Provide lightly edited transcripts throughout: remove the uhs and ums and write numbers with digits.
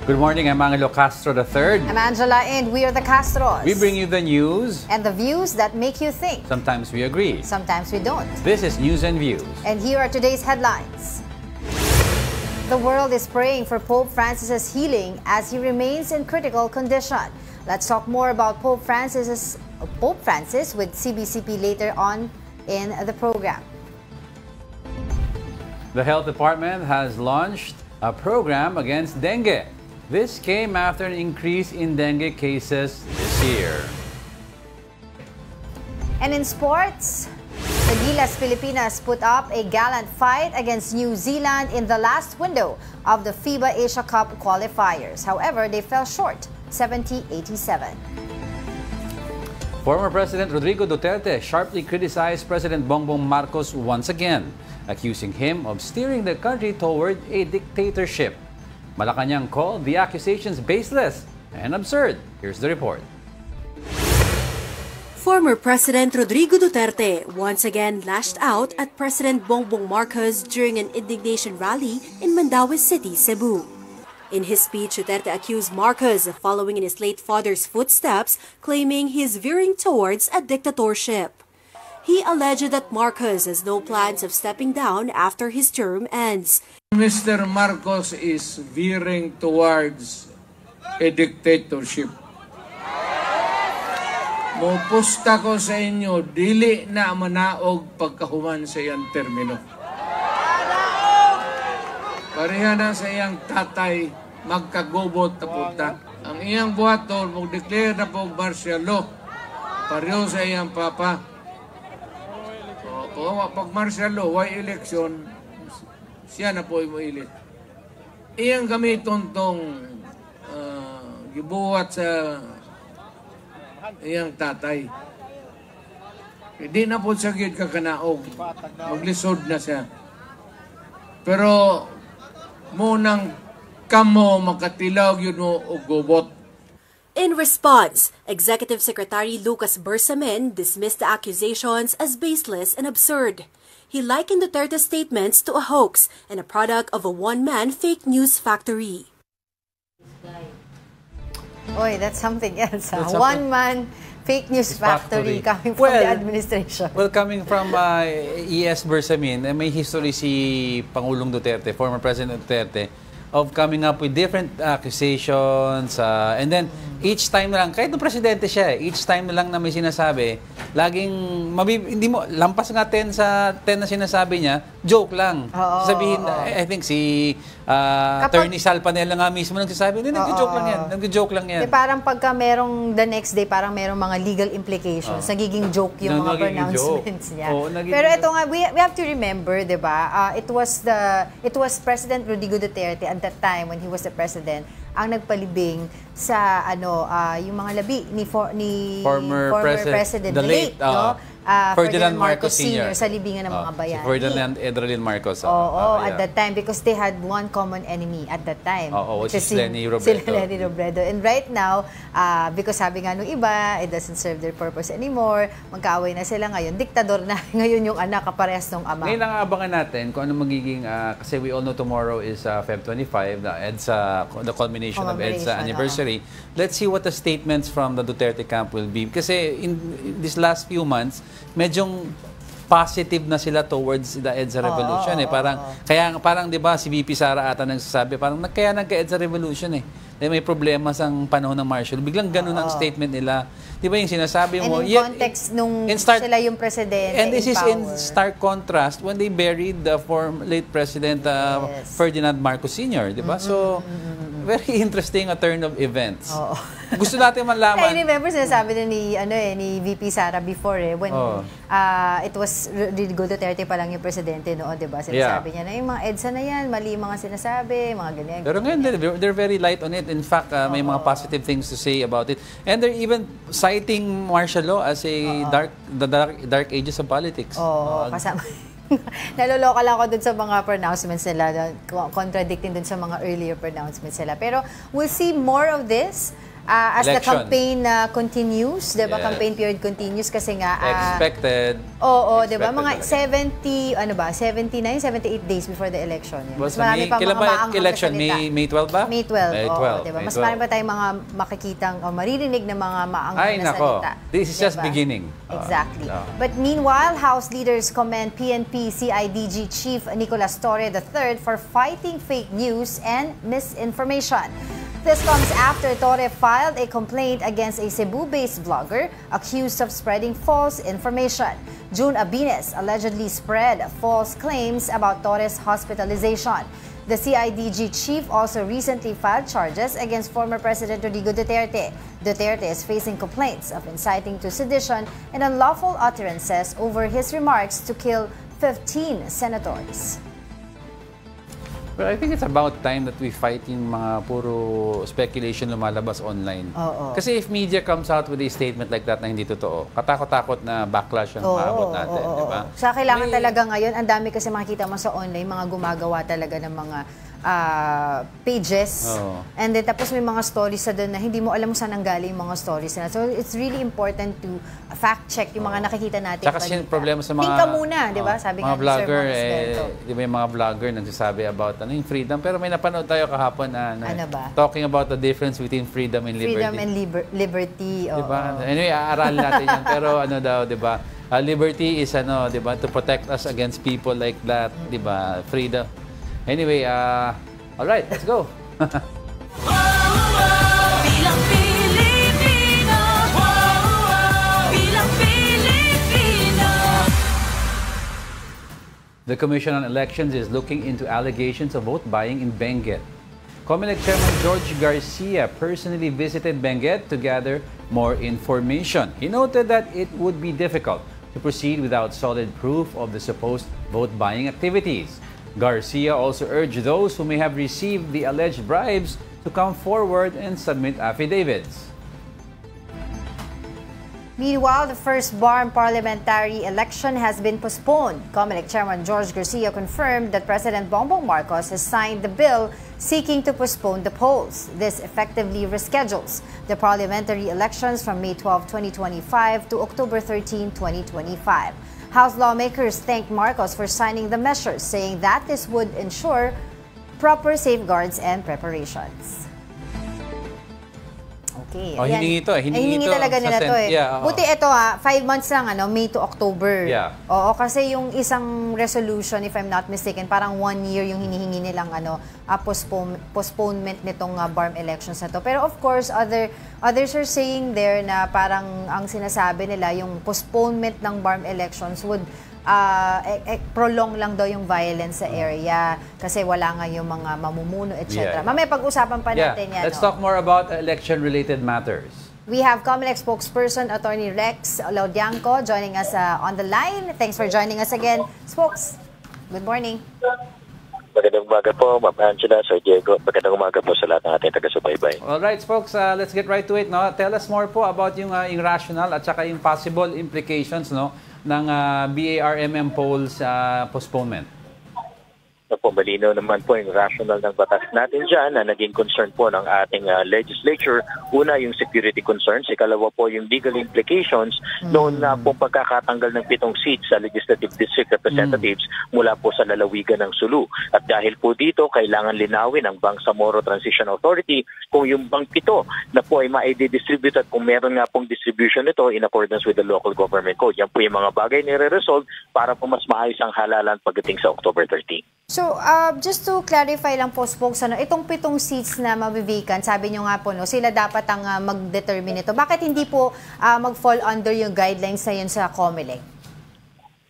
Good morning, I'm Angelo Castro III. I'm Angela, and we are the Castros. We bring you the news and the views that make you think. Sometimes we agree. Sometimes we don't. This is News and Views. And here are today's headlines. The world is praying for Pope Francis's healing as he remains in critical condition. Let's talk more about Pope Francis with CBCP later on in the program. The Health Department has launched a program against dengue. This came after an increase in dengue cases this year. And in sports, the Gilas Pilipinas put up a gallant fight against New Zealand in the last window of the FIBA Asia Cup qualifiers. However, they fell short, 70-87. Former President Rodrigo Duterte sharply criticized President Bongbong Marcos once again, accusing him of steering the country toward a dictatorship. Malacanang called the accusations baseless and absurd. Here's the report. Former President Rodrigo Duterte once again lashed out at President Bongbong Marcos during an indignation rally in Mandaue City, Cebu. In his speech, Duterte accused Marcos of following in his late father's footsteps, claiming he is veering towards a dictatorship. He alleged that Marcos has no plans of stepping down after his term ends. Mr. Marcos is veering towards a dictatorship. Mupusta ko sa inyo, dili na manaog pagkahuman sa iyang termino. Pareha na sa iyang tatay, magkagubot na punta. Ang iyang buhaton, mag-declare na po martial law. Pareho sa iyang papa. So, pag martial law, why election, siya na po imuilit. Iyang gamiton tong gibuhat sa iyang tatay. Hindi na po sagid kakanaog. Maglisod na siya. Pero munang kamo makatilaw yun mo o gubot. In response, Executive Secretary Lucas Bersamin dismissed the accusations as baseless and absurd. He likened Duterte's statements to a hoax and a product of a one-man fake news factory. Oy, that's something else. One-man fake news factory coming from the administration. Well, coming from E.S. Bersamin, may history si Pangulong Duterte, former President Duterte, of coming up with different accusations and then each time na lang, kahit nung presidente siya, each time na lang na may sinasabi, laging, hindi mo, lampas nga 10 sa 10 na sinasabi niya, joke lang. Sabihin, I think si Attorney Sal Panela nga mismo nagsasabi, nag-joke lang yan. Parang pagka merong the next day, parang merong mga legal implications, nagiging joke yung mga pronouncements niya. Pero ito nga, we have to remember, di ba, it was President Rodrigo Duterte at that time when he was the president ang nagpalibing sa yung mga labi ni former President, the late Ferdinand Marcos Sr. sa libingan ng mga bayani. Si Ferdinand Edralin Marcos. At that time because they had one common enemy at that time. Which is Leni Robredo. And right now, because sabi nga nung iba, it doesn't serve their purpose anymore, magkaaway na sila ngayon. Diktador na ngayon yung anak, kaparehas ng ama. Ngayon abangan natin kung ano magiging, kasi we all know tomorrow is Feb 25, the EDSA, the culmination of EDSA anniversary. Let's see what the statements from the Duterte camp will be. Kasi in these last few months, medyong positive na sila towards the EDSA revolution parang 'di ba si VP Sara ata nagsasabi parang kaya nagka-EDSA revolution may problema sa panahon ng martial. Biglang ganun ang statement nila. 'Di ba yung sinasabi mo? And in context nung sila yung presidente and this is in stark contrast when they buried the late President Ferdinand Marcos Sr., 'di ba? So very interesting a turn of events. Gusto natin malaman. I remember sinasabi ni VP Sara before when it was Rodrigo Duterte pa lang yung presidente noon, 'di ba? Sinasabi niya na yung mga EDSA na yan, mali yung mga sinasabi, mga ganyan. Pero ngayon they're very light on it. In fact, may mga positive things to say about it. And they're even citing martial law as a dark ages of politics. Kasama. Naloloka lang ako dun sa mga pronouncements nila, contradicting dun sa mga earlier pronouncements nila. Pero we'll see more of this as the Election. campaign continues, 'di ba? Yes. Campaign period continues kasi nga Expected. Oo, 'di ba? Mga Expected 79, 78 days before the election. Yan. Mas Basta marami pa kailan mga ba maanghang election? na salita. May 12 ba? May 12. May Oo, 12. diba? May Mas 12. marami pa tayong mga makikitang o maririnig na mga maanghang Ay, na nako. salita. This is just beginning. Exactly. But meanwhile, House leaders commend PNP CIDG Chief Nicolas Torre III for fighting fake news and misinformation. This comes after Torre filed a complaint against a Cebu-based vlogger accused of spreading false information. June Abines allegedly spread false claims about Torre's hospitalization. The CIDG chief also recently filed charges against former President Rodrigo Duterte. Duterte is facing complaints of inciting to sedition and unlawful utterances over his remarks to kill 15 senators. But I think it's about time that we fight yung mga puro speculation lumalabas online. Kasi if media comes out with a statement like that na hindi totoo, katakot-takot na backlash ang maabot natin, di ba? Sa kailangan talaga ngayon, ang dami kasi makikita mo sa online, mga gumagawa talaga ng mga pages. And then tapos may mga stories sa doon na hindi mo alam saan nanggaling yung mga stories na. So it's really important to fact-check yung mga nakikita natin. Tsaka kasi problema sa mga... Think ka muna, di ba? Sabi mga nga vlogger, ni Sir Monisberto. di ba yung mga vlogger nagsasabi about yung freedom. Pero may napanood tayo kahapon na Ano ba? talking about the difference between freedom and liberty. Freedom and liberty. Di ba? Anyway, aaralin natin yan. Pero ano daw, di ba? Liberty is di ba, to protect us against people like that, di ba? Freedom. Anyway, all right, let's go. Bilang Pilipino, bilang Pilipino. The Commission on Elections is looking into allegations of vote buying in Benguet. COMELEC Chairman George Garcia personally visited Benguet to gather more information. He noted that it would be difficult to proceed without solid proof of the supposed vote buying activities. Garcia also urged those who may have received the alleged bribes to come forward and submit affidavits. Meanwhile, the first BARM parliamentary election has been postponed. COMELEC Chairman George Garcia confirmed that President Bongbong Marcos has signed the bill seeking to postpone the polls. This effectively reschedules the parliamentary elections from May 12, 2025 to October 13, 2025. House lawmakers thanked Marcos for signing the measures, saying that this would ensure proper safeguards and preparations. Okay. Oh, hiningi ito. Hiningi talaga nila to eh. Yeah, Buti ito 5 months lang, May to October. Yeah. Oo, kasi yung isang resolution, if I'm not mistaken, parang 1 year yung hinihingi nilang postponement nitong BARM elections na to. Pero of course, others are saying there na parang ang sinasabi nila, yung postponement ng BARM elections would prolong lang daw yung violence sa area kasi wala nga yung mga mamumuno, etc. Mamaya pag-usapan pa natin yan. Let's talk more about election-related matters. We have COMELEC spokesperson, Attorney Rex Laudianco, joining us on the line. Thanks for joining us again. Spokes, good morning. Magandang umaga po, Ma'am Angela, Sir Diego. Magandang umaga po sa lahat ng ating taga-subaybay. All right, folks, let's get right to it. No? Tell us more po about yung rationale at saka yung possible implications ng BARMM polls postponement. Malinaw naman po yung rational ng batas natin dyan na naging concern po ng ating legislature. Una, yung security concerns. Ikalawa po, yung legal implications noon na po pagkakatanggal ng 7 seats sa Legislative District Representatives mula po sa lalawigan ng Sulu. At dahil po dito, kailangan linawin ng Bangsamoro Transition Authority kung yung bang 7 na po ay ma-distribute at kung meron nga pong distribution nito in accordance with the local government code. Yan po yung mga bagay nire-resolve para po mas maayos ang halalan pagdating sa October 13. So, just to clarify lang po, Spokes, itong 7 seats na mabibigyan, sabi nyo nga po, sila dapat ang mag-determine ito. Bakit hindi po mag-fall under yung guidelines na yun sa COMELEC?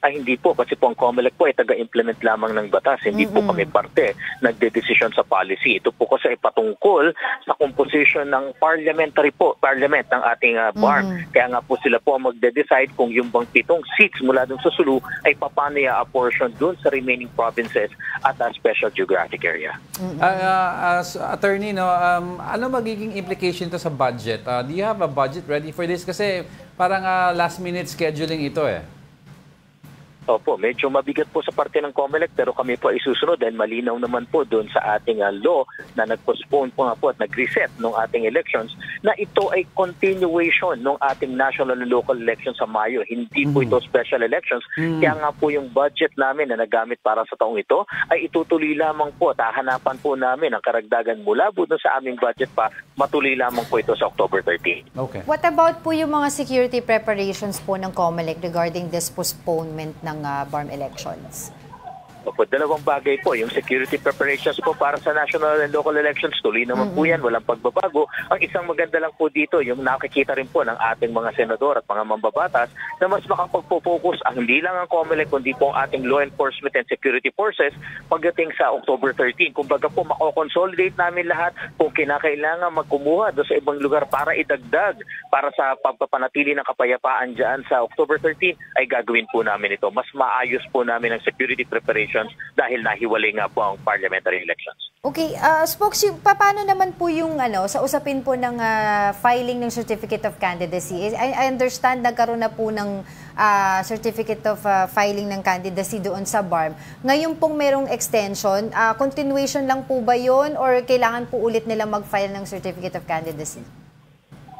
Hindi po, kasi po ang COMELEC po ay taga-implement lamang ng batas. Hindi po kami parte nagde-decision sa policy. Ito po kasi ay patungkol sa composition ng parliament ng ating BARM. Kaya nga po sila po ang magde-decide kung yung bang 7 seats mula dun sa Sulu ay paano i-apportion dun sa remaining provinces at a special geographic area. As attorney, ano magiging implication to sa budget? Do you have a budget ready for this? Kasi parang last-minute scheduling ito eh. Opo, medyo mabigat po sa parte ng COMELEC pero kami po ay susunod dahil malinaw naman po doon sa ating law na nag-postpone po nga po at nag-reset ng ating elections na ito ay continuation ng ating national and local elections sa Mayo. Hindi po ito special elections. Kaya nga po yung budget namin na nagamit para sa taong ito ay itutuloy lamang po at hahanapan po namin ang karagdagan mula po doon sa aming budget pa. Matuloy lamang po ito sa October 13. Okay. What about po yung mga security preparations po ng COMELEC regarding this postponement ng BARM elections? Opo, dalawang bagay po. Yung security preparations po para sa national and local elections, tuloy naman po yan, walang pagbabago. Ang isang maganda lang po dito, yung nakikita rin po ng ating mga senador at mga mambabatas na mas makapagpo-focus ang hindi lang ang COMELEC, kundi po ang ating law enforcement and security forces pagdating sa October 13. Kumbaga po, mako-consolidate namin lahat kung kinakailangan magkumuha doon sa ibang lugar para idagdag para sa pagpapanatili ng kapayapaan dyan sa October 13 ay gagawin po namin ito. Mas maayos po namin ang security preparation dahil nahiwalay nga po ang parliamentary elections. Okay, Spokes, paano naman po yung sa usapin po ng filing ng Certificate of Candidacy? I understand nagkaroon na po ng Certificate of Filing ng Candidacy doon sa BARM. Ngayon pong merong extension, continuation lang po ba yun or kailangan po ulit nilang mag-file ng Certificate of Candidacy?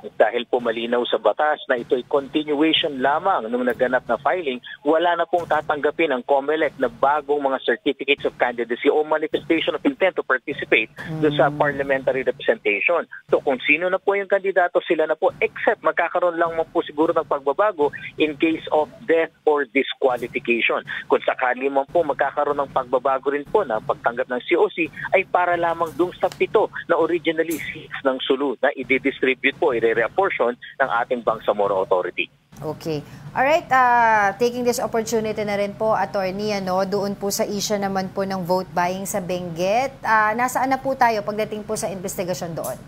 Dahil po malinaw sa batas na ito ay continuation lamang nung naganap na filing, wala na pong tatanggapin ang COMELEC na bagong mga certificates of candidacy o manifestation of intent to participate doon sa parliamentary representation. So kung sino na po yung kandidato, sila na po, except magkakaroon lang po siguro ng pagbabago in case of death or disqualification. Kung sakali man po magkakaroon ng pagbabago rin po na pagtanggap ng COC ay para lamang doon sa 7 na originally 6 ng SULU na i-distribute po, i-reapportion ng ating Bangsamoro Authority. Okay. Alright, taking this opportunity na rin po, Attorney, doon po sa issue naman po ng vote buying sa Benguet. Nasaan na po tayo pagdating po sa investigasyon doon?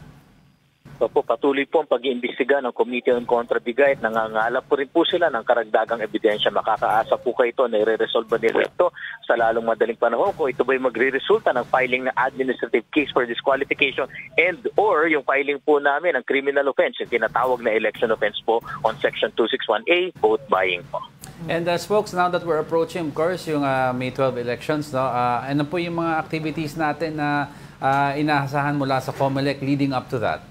Opo, patuloy po ang pag-iimbestiga ng Committee on Contrabigay at nangangalap po rin po sila ng karagdagang ebidensya. Makakaasa po kayo ito na i-resolve nila ito sa lalong madaling panahon kung ito ba'y magre-resulta ng filing ng administrative case for disqualification and or yung filing po namin ng criminal offense, yung tinatawag na election offense po on Section 261A, vote buying po. And Spokes, now that we're approaching, of course, yung May 12 elections, no? Ano po yung mga activities natin na inaasahan mula sa COMELEC leading up to that?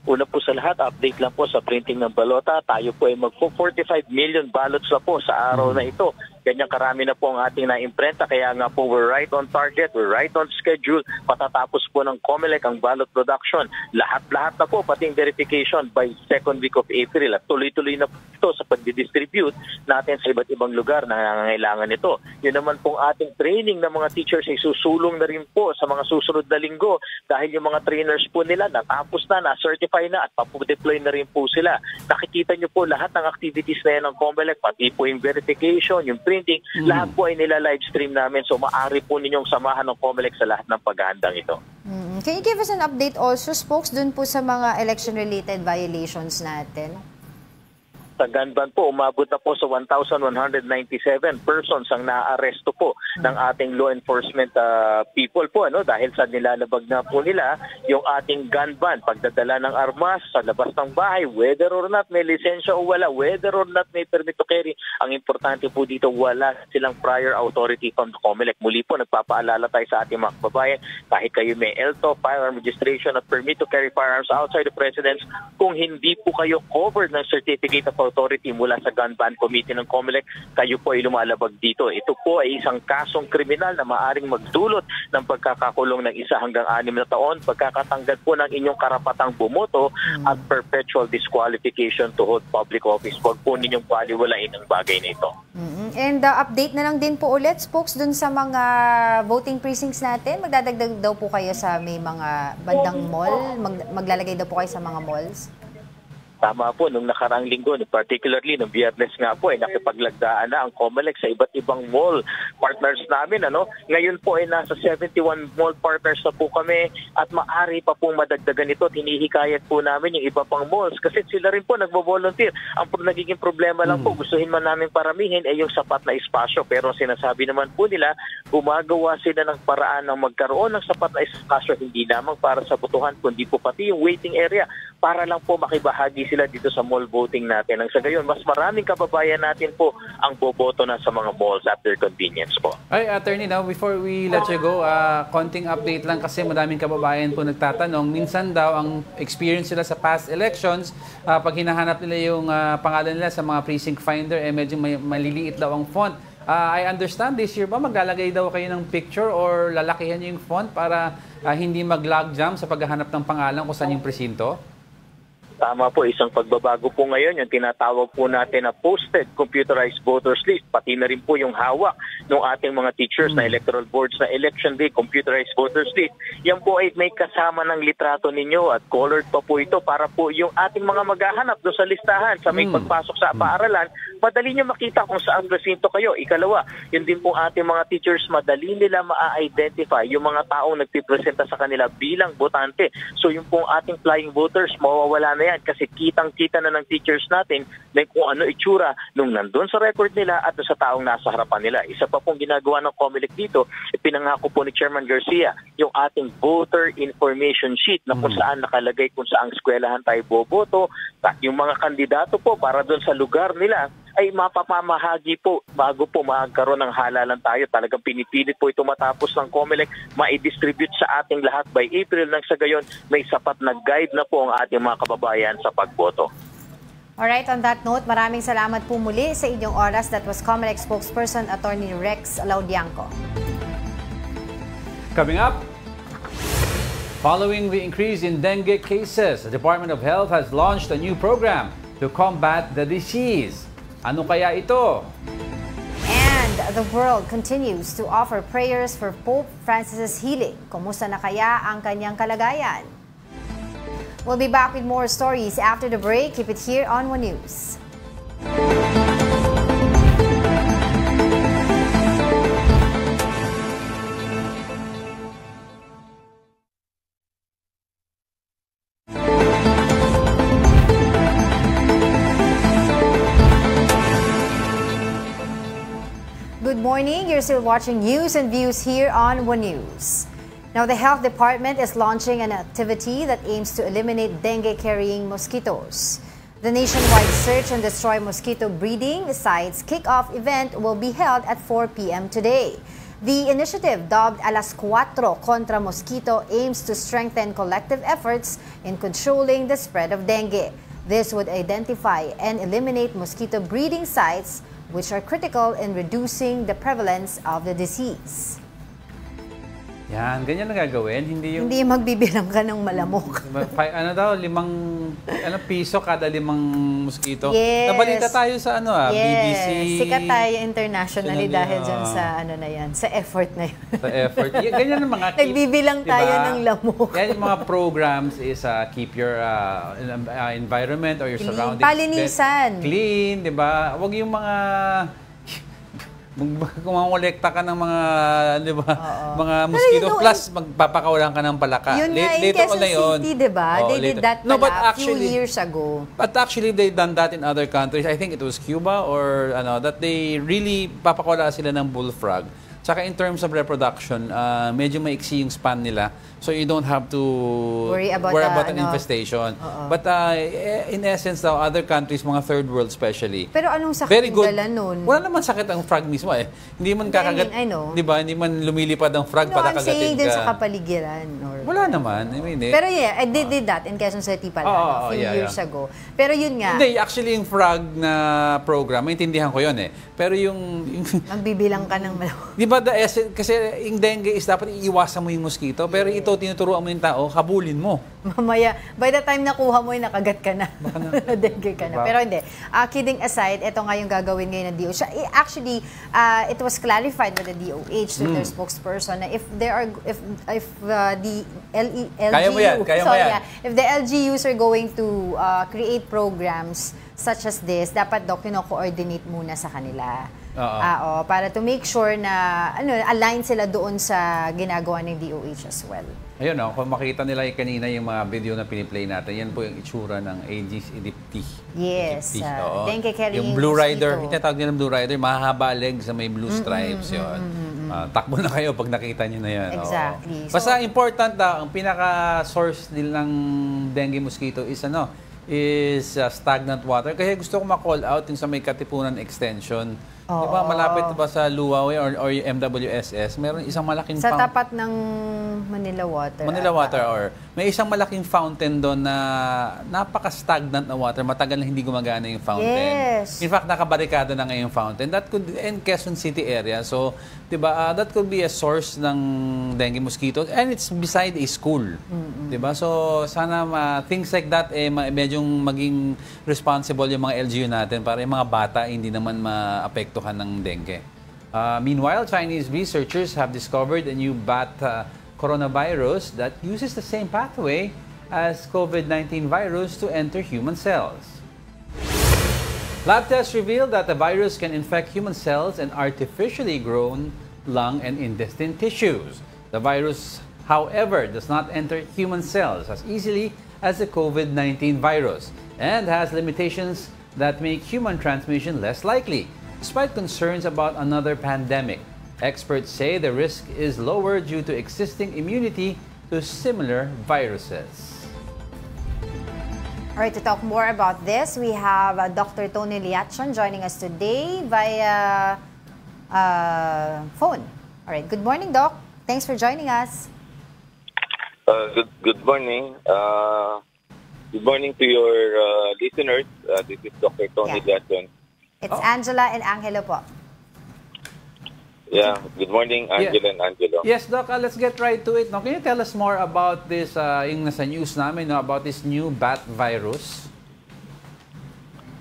Una po sa lahat, update lang po sa printing ng balota. Tayo po ay magpo-45 million ballots na po sa araw na ito. Ganyan karami na po ang ating na-imprenta. Kaya nga po, we're right on target, we're right on schedule. Patatapos po ng COMELEC ang ballot production. Lahat-lahat na po, pati yung verification by 2nd week of April. At tuloy-tuloy na po ito sa pag-distribute natin sa iba't ibang lugar na nangangailangan ito. Yun naman pong ating training ng mga teachers ay susulong na rin po sa mga susunod na linggo dahil yung mga trainers po nila natapos na, na-certify na at papu-deploy na rin po sila. Nakikita nyo po lahat ng activities na yan ng COMELEC, pati po yung verification, yung printing, lahat po ay nila-livestream namin. So maaari po ninyong samahan ng COMELEC sa lahat ng paghahandang ito. Can you give us an update also, Spokes, dun po sa mga election-related violations natin? Sa Ganban po, umabot na po sa 1,197 persons ang naaresto po ng ating law enforcement people po, dahil sa nilalabag na po nila yung ating gun ban, pagdadala ng armas sa labas ng bahay, whether or not may lisensya o wala, whether or not may permit to carry. Ang importante po dito, wala silang prior authority from the COMELEC. Muli po, nagpapaalala tayo sa ating mga kababayan, kahit kayo may ELTO, firearm registration at permit to carry firearms outside the residence, kung hindi po kayo covered ng certificate of authority mula sa Gun Ban Committee ng COMELEC, kayo po ay lumalabag dito. Ito po ay isang kasong kriminal na maaring magdulot ng pagkakakulong ng 1 hanggang 6 na taon, pagkakatanggal po ng inyong karapatang bumoto at perpetual disqualification to hold public office. Huwag po ninyong baliwalain ang bagay na ito. And update na lang din po ulit, Spokes, dun sa mga voting precincts natin. Magdadagdag daw po kayo sa may mga bandang mall? Maglalagay daw po kayo sa mga malls? Tama po, nung nakaraang linggo, particularly nung Biyernes nga po, nakipaglagdaan na ang COMELEC sa iba't ibang mall partners namin. Ngayon po ay nasa 71 mall partners na po kami at maaari pa pong madagdagan ito. Hinihikayat po namin yung iba pang malls kasi sila rin po nagbo-volunteer. Ang nagiging problema lang po, gustuhin man namin paramihin ay yung sapat na espasyo. Pero sinasabi naman po nila, gumagawa sila ng paraan ng magkaroon ng sapat na espasyo, hindi lamang para sa botohan, kundi po pati yung waiting area para lang po makibahagi sila dito sa mall voting natin. Ang sa gayon, mas maraming kababayan natin po ang boboto na sa mga malls at their convenience po. Ay, Attorney, now before we let you go, konting update lang kasi madaming kababayan po nagtatanong. Minsan daw ang experience nila sa past elections, pag hinahanap nila yung pangalan nila sa mga precinct finder, medyo maliliit daw ang font. I understand this year ba maglalagay daw kayo ng picture or lalakihan yung font para hindi mag-log jam sa paghahanap ng pangalan kung saan yung presinto? Tama po, isang pagbabago po ngayon, yung tinatawag po natin na posted computerized voters list, pati na rin po yung hawak ng ating mga teachers na electoral boards na election day computerized voters list. Yan po ay may kasama ng litrato ninyo at colored pa po ito para po yung ating mga maghahanap doon sa listahan sa may pagpasok sa paaralan, madali nyo makita kung saan presinto kayo. Ikalawa, yun din po ating mga teachers, madali nila ma-identify yung mga taong nagpipresenta sa kanila bilang botante. So yung pong ating flying voters, mawawala na yan kasi kitang-kita na ng teachers natin na kung ano itsura nung nandun sa record nila at sa taong nasa harapan nila. Isa pa pong ginagawa ng COMELEC dito, pinangako po ni Chairman Garcia yung ating voter information sheet na kung saan nakalagay kung saang eskwelahan tayo boboto at yung mga kandidato po para doon sa lugar nila ay mapapamahagi po bago po magkaroon ng halalan tayo. Talagang pinipilit po ito matapos ng COMELEC, ma-distribute sa ating lahat by April nang sa gayon may sapat na guide na po ang ating mga kababayan sa pagboto. Alright, on that note, maraming salamat po muli sa inyong oras. That was COMELEC spokesperson Attorney Rex Laudianco. Coming up, following the increase in dengue cases, the Department of Health has launched a new program to combat the disease. Ano kaya ito? And the world continues to offer prayers for Pope Francis's healing. Kumusta na kaya ang kanyang kalagayan? We'll be back with more stories after the break. Keep it here on One News. Good morning. You're still watching News and Views here on One News. Now, the Health Department is launching an activity that aims to eliminate dengue-carrying mosquitoes. The nationwide Search and Destroy Mosquito Breeding Sites kickoff event will be held at 4 p.m. today. The initiative, dubbed Alas Cuatro Contra Mosquito, aims to strengthen collective efforts in controlling the spread of dengue. This would identify and eliminate mosquito breeding sites which are critical in reducing the prevalence of the disease. Yan, ganyan na gagawin. Hindi magbibilang ka ng malamok. Ano daw, 5 piso kada 5 mosquito. Yes. Nabalita tayo sa BBC. Sikat tayo internationally dahil dyan sa na yan, sa effort na yun. Sa effort. Ganyan ang mga nagbibilang tayo ng lamok. Yan yung mga programs is keep your environment or your surroundings palinisan. Clean, di ba? Huwag yung mga kumangolekta ka ng mga, di ba, mga mosquito plus magpapakawalan ka ng palaka. Yun nga, in Quezon City, di ba? They did that pala a few years ago. But actually, they done that in other countries. I think it was Cuba or that they really papakawala sila ng bullfrog. Tsaka in terms of reproduction, medyo maiksi yung span nila. So you don't have to worry about an infestation. But in essence daw, other countries, mga third world especially. Pero anong sakit yung dala nun? Wala naman sakit ang frog mismo eh. Hindi man kakagat, di ba? Hindi man lumilipad ang frog para kagatin ka. I'm saying din sa kapaligiran. Wala naman. I mean, pero yeah, I did that in Quezon City pala a few years ago. Pero yun nga. Hindi, actually yung frog na program, maintindihan ko yun eh. Pero yung magbibilang ka ng malawak. Di ba kasi yung dengue is dapat iiwasan mo yung mosquito, pero ito tinuturuan mo yung tao, habulin mo. Mamaya, by the time nakuha mo, nakagat ka na. Dengue ka na. Pero hindi. Kidding aside, ito nga yung gagawin ngayon ng DOH. Actually, it was clarified by the DOH to their spokesperson na if the LGUs are going to create programs such as this, dapat daw kino-coordinate muna sa kanila. Para to make sure na align sila doon sa ginagawa ng DOH as well. Ayun, kung makita nila kanina yung mga video na piniplay natin, yan po yung itsura ng Aedes aegypti. Yes. Dengue carrying yung Blue Rider, itatawag nila Blue Rider, mahahaba legs sa may blue stripes. Yun. takbo na kayo pag nakita nyo na yan. Exactly. Oo. Basta important ang pinaka-source ng dengue mosquito is stagnant water. Kaya gusto ko ma-call out yung sa may Katipunan Extension. Diba, malapit ba sa Luwawe or yung MWSS, meron isang malaking sa tapat ng Manila Water. Manila Water or may isang malaking fountain doon na napaka-stagnant na water. Matagal na hindi gumagana yung fountain. Yes. In fact, nakabarikado na ngayon yung fountain. That could in Quezon City area. So, diba, that could be a source ng dengue mosquitoes and it's beside a school. Diba? So, sana things like that medyong maging responsible yung mga LGU natin para yung mga bata hindi naman maapektuhan ng dengue. Meanwhile, Chinese researchers have discovered a new bat coronavirus that uses the same pathway as COVID-19 virus to enter human cells. Lab tests revealed that the virus can infect human cells and artificially grown lung and intestine tissues. The virus, however, does not enter human cells as easily as the COVID-19 virus and has limitations that make human transmission less likely. Despite concerns about another pandemic, experts say the risk is lower due to existing immunity to similar viruses. All right, to talk more about this, we have Dr. Tony Liachon joining us today via phone. All right, good morning, Doc. Thanks for joining us. Good morning. Good morning to your listeners. This is Dr. Tony Liachon. It's Angela and Angelo po. Yeah, good morning, Angela and Angelo. Yes, Doc, let's get right to it. Now, can you tell us more about this, yung nasa news namin, about this new bat virus?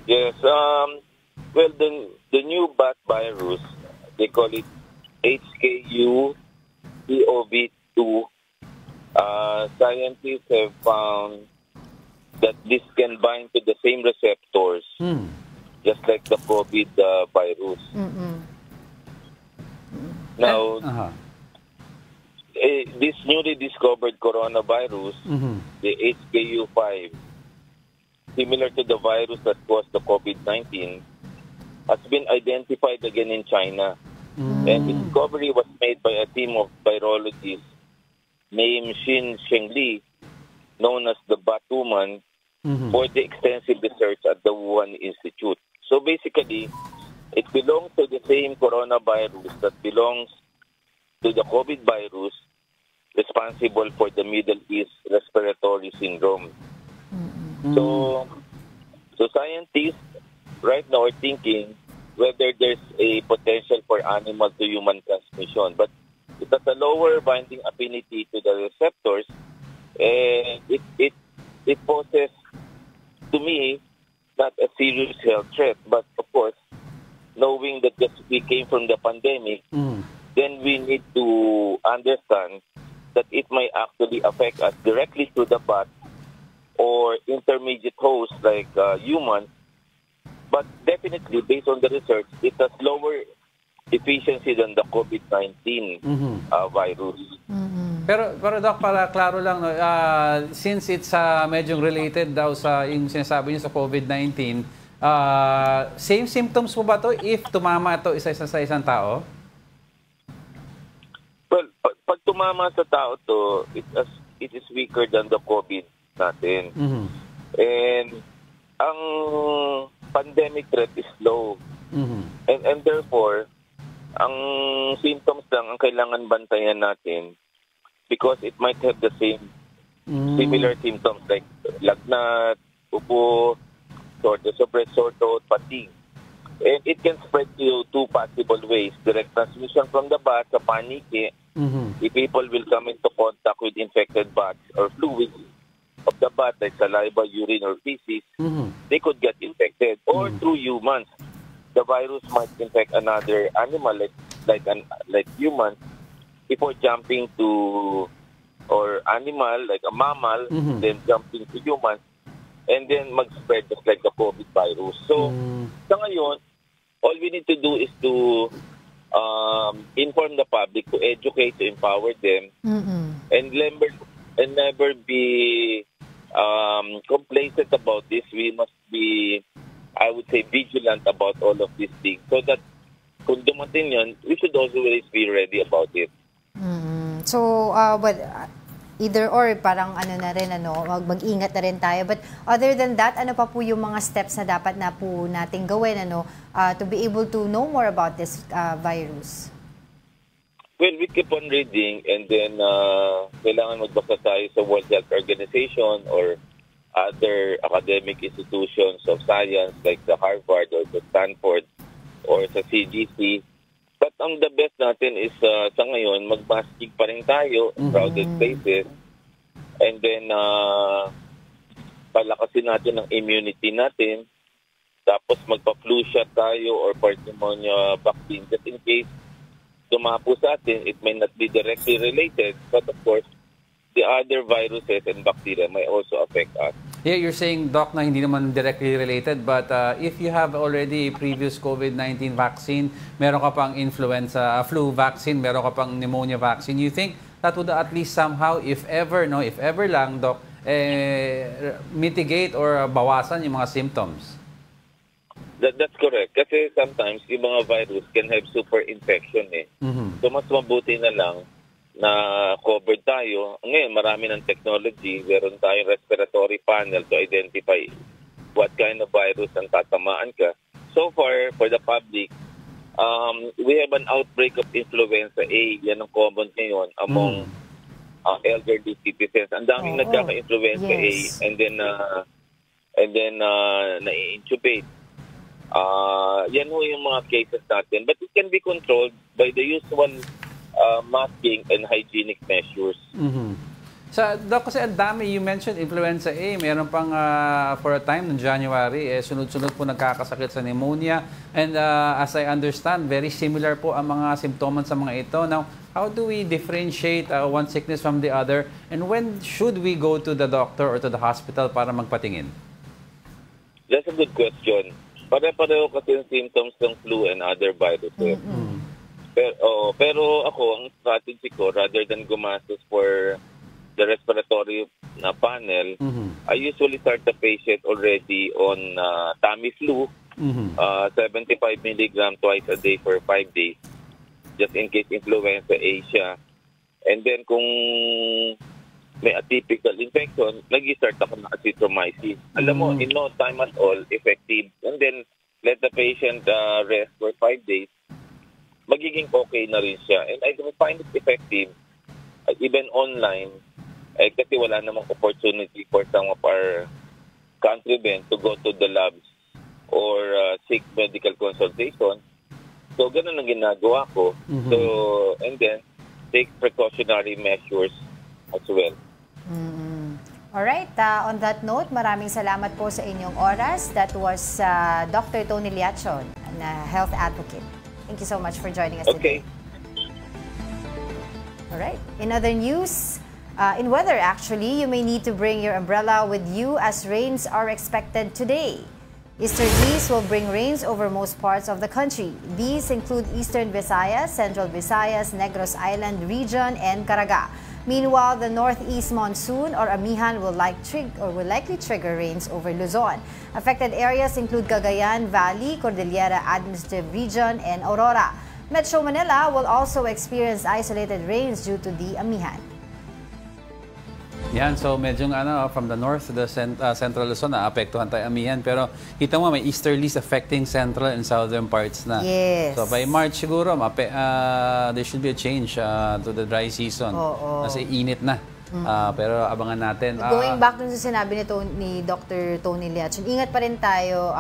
Yes, well, the new bat virus, they call it HKU-CoV2. Scientists have found that this can bind to the same receptors, just like the COVID virus. Now, this newly discovered coronavirus, the HKU5, similar to the virus that caused the COVID-19, has been identified again in China. And the discovery was made by a team of virologists named Xin Shengli, known as the Batwoman, for the extensive research at the Wuhan Institute. So basically, it belongs to the same coronavirus that belongs to the COVID virus responsible for the Middle East respiratory syndrome. So scientists right now are thinking whether there's a potential for animal to human transmission. But it has a lower binding affinity to the receptors, and it poses, to me, not a serious health threat. But of course, knowing that we came from the pandemic, then we need to understand that it may actually affect us directly through the bat or intermediate hosts like humans. But definitely, based on the research, it has lower efficiency than the COVID-19 virus. Pero Doc, para klaro lang, since it's medyo related daw sa yung sinasabi niyo sa COVID-19, same symptoms po ba to if tumama ito isa-isa sa isang tao? Well, pag tumama sa tao to, it is weaker than the COVID natin. And ang pandemic threat is low. And therefore, ang symptoms lang ang kailangan bantayan natin because it might have the same similar symptoms like lagnat, ubo, shortness of breath, sore throat, fatigue. And it can spread to two possible ways. Direct transmission from the bat sa paniki. If people will come into contact with infected bats or fluids of the bat like saliva, urine, or feces, they could get infected. Or through humans. The virus might infect another animal like humans before jumping to or animal like a mammal, then jumping to humans, and then mag-spread just like the COVID virus. So, sa ngayon, all we need to do is to inform the public, to educate, to empower them, and never be complacent about this. We must be, I would say, vigilant about all of these things so that kung dumating yan, we should always be ready about it. So, either or, parang ano na rin, mag-ingat na rin tayo. But other than that, ano pa po yung mga steps na dapat na po natin gawin, to be able to know more about this virus? Well, we keep on reading, and then kailangan magbasa tayo sa World Health Organization or other academic institutions of science like the Harvard or the Stanford or sa CDC. But ang the best natin is sa ngayon, mag-masking pa rin tayo in crowded places, and then palakasin natin ang immunity natin, tapos magpa-flu shot tayo or pneumonia vaccine just in case dumapo sa atin. It may not be directly related, but of course, the other viruses and bacteria may also affect us. Yeah, you're saying, Doc, na hindi naman directly related, but if you have already a previous COVID-19 vaccine, meron ka pang influenza, flu vaccine, meron ka pang pneumonia vaccine, you think that would at least somehow, if ever lang, Doc, mitigate or bawasan yung mga symptoms? That's correct. Kasi sometimes yung mga virus can have super infection eh. So mas mabuti na lang na covered tayo. Ngayon, marami ng technology. Meron tayong respiratory panel to identify what kind of virus ang tatamaan ka. So far, for the public, we have an outbreak of influenza A. Yan ang common ngayon among elderly citizens. Ang daming nagkaka-influenza A and then na-intubate. Yan ho yung mga cases natin. But it can be controlled by the usual masking and hygienic measures. Doc, kasi ang dami, you mentioned influenza A, meron pang for a time noong January, sunod-sunod po nagkakasakit sa pneumonia. And as I understand, very similar po ang mga symptoms sa mga ito. Now, how do we differentiate one sickness from the other? And when should we go to the doctor or to the hospital para magpatingin? That's a good question. Pare-pareho kasi yung symptoms ng flu and other viruses. Pero ako, ang strategy ko, rather than gumastos for the respiratory na panel, I usually start the patient already on Tamiflu, 75 milligram twice a day for 5 days, just in case influenza A siya. And then kung may atypical infection, nag-start ako ng azithromycin. Alam mo, in no time at all, effective. And then, let the patient rest for 5 days. Magiging okay na rin siya. And I find it effective, even online, kasi wala namang opportunity for some of our countrymen to go to the labs or seek medical consultation. So, ganun ang ginagawa ko. So, and then, take precautionary measures as well. Alright, on that note, maraming salamat po sa inyong oras. That was Dr. Tony Liachon, na health advocate. Thank you so much for joining us today. Alright, in other news, in weather actually, you may need to bring your umbrella with you as rains are expected today. Easterlies will bring rains over most parts of the country. These include Eastern Visayas, Central Visayas, Negros Island region, and Caraga. Meanwhile, the northeast monsoon or amihan will likely trigger rains over Luzon. Affected areas include Cagayan Valley, Cordillera Administrative Region, and Aurora. Metro Manila will also experience isolated rains due to the amihan. Yan, so medyo from the north to the central Luzon, naapektuhan tayo amihan. Pero kita mo, may easterlies affecting central and southern parts na. Yes. So by March siguro, there should be a change to the dry season. Kasi init na. Pero abangan natin. Going back dun sa sinabi ni Dr. Tony Liachon, ingat pa rin tayo.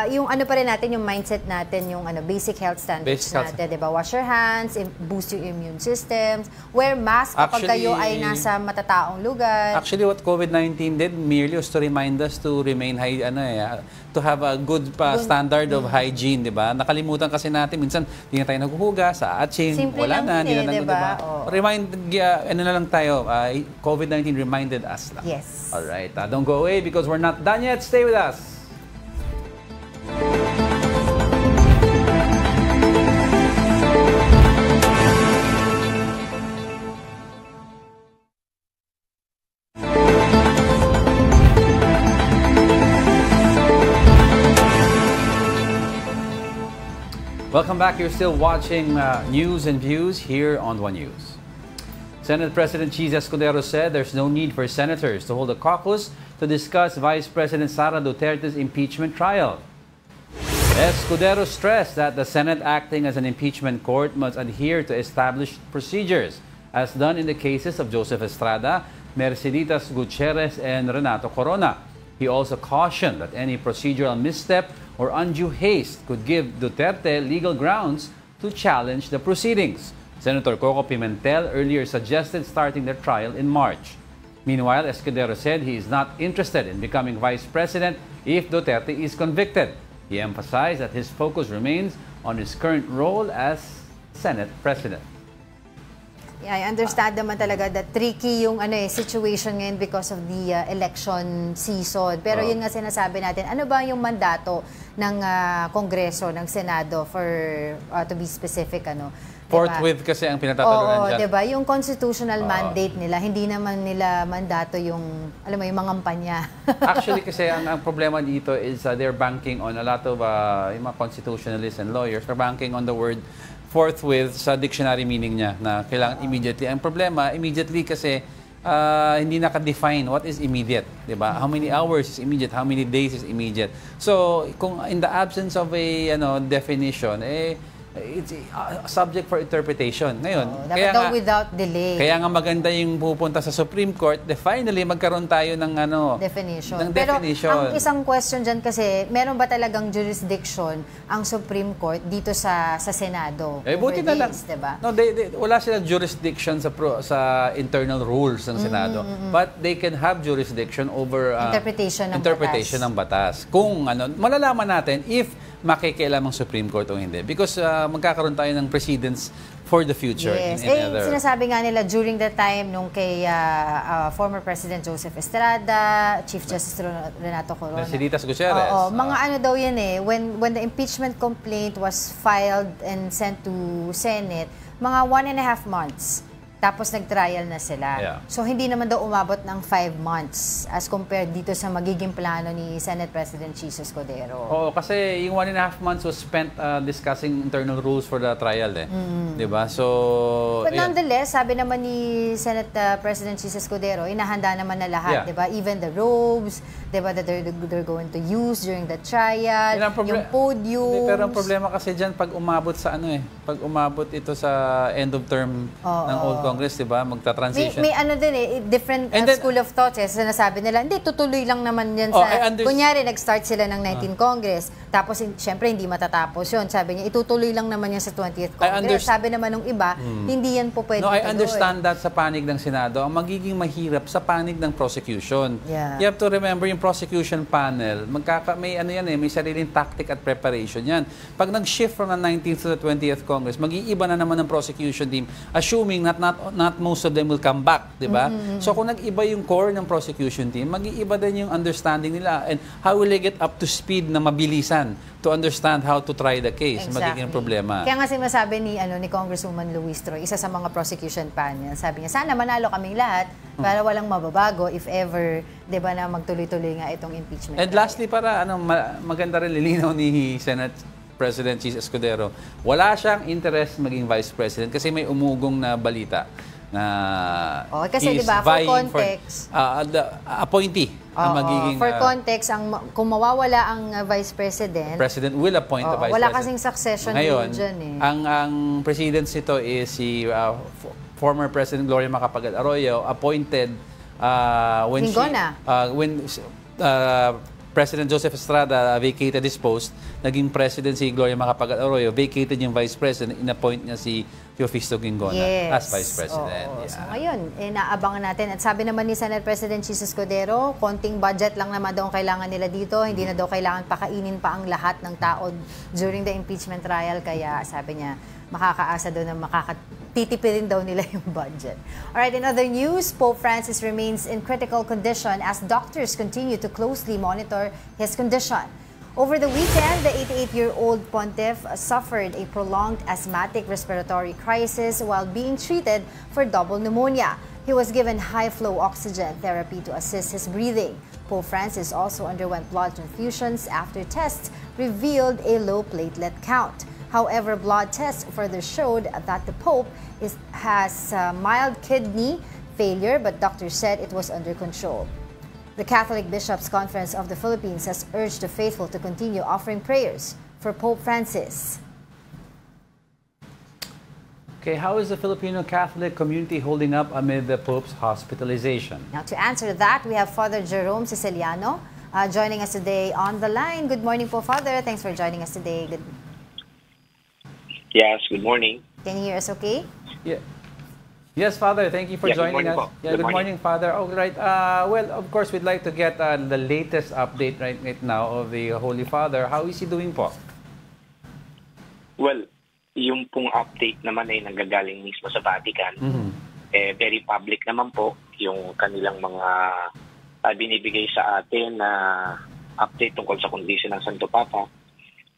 Yung ano pa rin natin, yung mindset natin, yung basic health standards natin, diba? Wash your hands, boost your immune systems, wear mask kapag kayo ay nasa matataong lugar. Actually, what COVID-19 did merely was to remind us to remain to have a good standard of hygiene, diba? Nakalimutan kasi natin, minsan, hindi na tayo naghuhugas sa atching, wala na, hindi na diba? Na lang tayo, COVID-19 reminded us lang. Yes. All right. Don't go away because we're not done yet. Stay with us. Welcome back. You're still watching News and Views here on One News. Senate President Cheese Escudero said there's no need for senators to hold a caucus to discuss Vice President Sara Duterte's impeachment trial. Escudero stressed that the Senate acting as an impeachment court must adhere to established procedures, as done in the cases of Joseph Estrada, Merceditas Gutierrez, and Renato Corona. He also cautioned that any procedural misstep or undue haste could give Duterte legal grounds to challenge the proceedings. Senator Coco Pimentel earlier suggested starting the trial in March. Meanwhile, Escudero said he is not interested in becoming vice president if Duterte is convicted. He emphasized that his focus remains on his current role as Senate President. Yeah, I understand naman talaga that tricky yung situation ngayon because of the election season. Pero yun nga sinasabi natin, ano ba yung mandato ng Kongreso, ng Senado for to be specific, Forthwith kasi ang pinatatalunan dyan. Diba? Yung constitutional mandate nila, hindi naman nila mandato yung, yung mga kampanya. Actually kasi ang problema dito is they're banking on a lot of yung mga constitutionalists and lawyers are banking on the word forthwith sa dictionary meaning niya na kailangan immediately. Ang problema, immediately kasi hindi naka-define what is immediate, di ba? How many hours is immediate? How many days is immediate? So, kung in the absence of a definition, it's subject for interpretation. Ngayon, dapat daw without delay. Kaya nga maganda yung pupunta sa Supreme Court, finally magkaroon tayo ng definition. Pero ang isang question dyan kasi, meron ba talagang jurisdiction ang Supreme Court dito sa Senado? Buti na lang. Diba? No, wala silang jurisdiction sa internal rules ng Senado. But they can have jurisdiction over interpretation ng batas. Kung malalaman natin if makikialam ang Supreme Court o hindi. Because magkakaroon tayo ng precedents for the future. Yes. Sinasabi nga nila during the time nung kay former President Joseph Estrada, Chief Justice Renato Corona. Merceditas Gutierrez. Mga daw yan when the impeachment complaint was filed and sent to Senate, mga 1.5 months. Tapos nag-trial na sila. Yeah. So hindi naman daw umabot ng 5 months as compared dito sa magiging plano ni Senate President Cheese Escudero. Oo, kasi yung 1.5 months was spent discussing internal rules for the trial Diba? So, but nonetheless, sabi naman ni Senate President Cheese Escudero, inahanda naman na lahat, diba? Even the robes, diba, that they're going to use during the trial, yung podium. Pero ang problema kasi dyan, pag umabot sa pag umabot ito sa end of term ng old Congress, diba? Magta-transition. May different school of thoughts. Sinasabi nila, hindi, tutuloy lang naman yan sa... Kunyari, nag-start sila ng 19th Congress. Tapos, syempre, hindi matatapos yun. Sabi niya, itutuloy lang naman yan sa 20th Congress. Sabi naman ng iba, hindi yan po pwede. No, I understand that sa panig ng Senado. Ang magiging mahirap sa panig ng prosecution. Yeah. You have to remember yung prosecution panel, may sariling tactic at preparation yan. Pag nag-shift from the 19th to the 20th Congress, mag-iiba na naman ng prosecution team, assuming not most of them will come back, di ba? So kung nag-iba yung core ng prosecution team, mag-iiba din yung understanding nila and how will they get up to speed na mabilisan to understand how to try the case. Exactly. Magiging problema. Kaya nga sinasabi ni Congresswoman Luis Troy, isa sa mga prosecution panel, sabi niya, sana manalo kaming lahat para walang mababago if ever, di ba, na magtuloy-tuloy nga itong impeachment. And lastly, para maganda rin lilinaw ni Senate President Cheese Escudero, wala siyang interest maging Vice President kasi may umugong na balita na kasi diba, for context, the appointee ang magiging... For context, kung mawawala ang Vice President will appoint the Vice wala President. Kasing succession ngayon, dyan ang presidency nito is si former President Gloria Macapagal Arroyo, appointed when President Joseph Estrada vacated his post, naging president si Gloria Macapagal Arroyo, vacated yung vice president, inappoint niya si Teofisto Guingona as vice president. So ngayon, naabangan natin. At sabi naman ni Senate President Cheese Escudero, konting budget lang naman daw ang kailangan nila dito. Hindi na daw kailangan pakainin pa ang lahat ng tao during the impeachment trial. Kaya sabi niya, makakaasa daw na titipirin daw nila yung budget. Alright, in other news, Pope Francis remains in critical condition as doctors continue to closely monitor his condition. Over the weekend, the 88-year-old pontiff suffered a prolonged asthmatic respiratory crisis while being treated for double pneumonia. He was given high-flow oxygen therapy to assist his breathing. Pope Francis also underwent blood transfusions after tests revealed a low platelet count. However, blood tests further showed that the Pope has mild kidney failure, but doctors said it was under control. The Catholic Bishops' Conference of the Philippines has urged the faithful to continue offering prayers for Pope Francis. Okay, how is the Filipino Catholic community holding up amid the Pope's hospitalization? Now, to answer that, we have Father Jerome Siciliano joining us today on the line. Good morning po, Father. Thanks for joining us today. Yes, good morning. Can you hear us okay? Yeah. Yes, Father. Thank you for joining us. Good morning, Father. Oh, right. Well, of course, we'd like to get the latest update right now of the Holy Father. How is he doing po? Well, yung pong update naman ay nanggagaling mismo sa Vatican. Very public naman po yung kanilang mga binibigay sa atin na update tungkol sa kondisyon ng Santo Papa.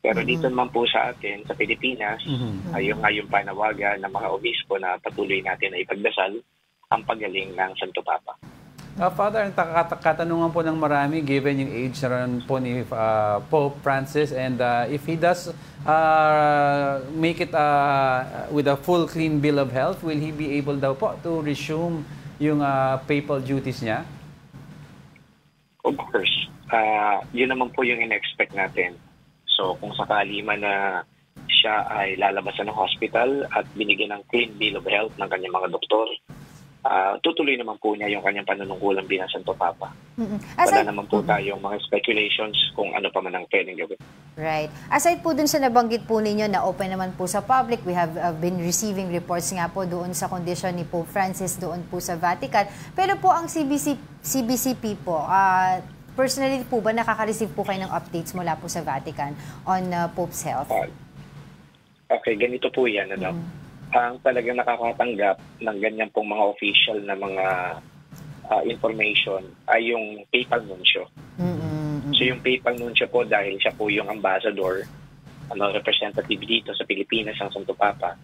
Pero dito naman po sa atin, sa Pilipinas, ay yung panawagan ng mga obispo na patuloy natin na ipagdasal ang pagaling ng Santo Papa. Father, ang katanungan po ng marami, given yung age na rin po ni Pope Francis, and if he does make it with a full clean bill of health, will he be able daw po to resume yung papal duties niya? Of course. Yun naman po yung in-expect natin. So kung sakali man na siya ay lalabasan ng hospital at binigyan ng clean bill of health ng kanyang mga doktor, tutuloy naman po niya yung kanyang panunungkulan bilang Santo Papa. Wala naman po tayong mga speculations kung ano pa man ang pwedeng gawin. Right. Aside po dun sa nabanggit po ninyo na open naman po sa public, we have been receiving reports nga po doon sa kondisyon ni Pope Francis doon po sa Vatican. Pero po ang CBCP po, personally po ba nakaka-receive po kayo ng updates mula po sa Vatican on Pope's health? Okay, ganito po yan. Ang talagang nakakatanggap ng ganyan pong mga official na mga information ay yung papal nuncio. So yung papal nuncio po, dahil siya po yung ambassador, representative dito sa Pilipinas ang Santo Papa.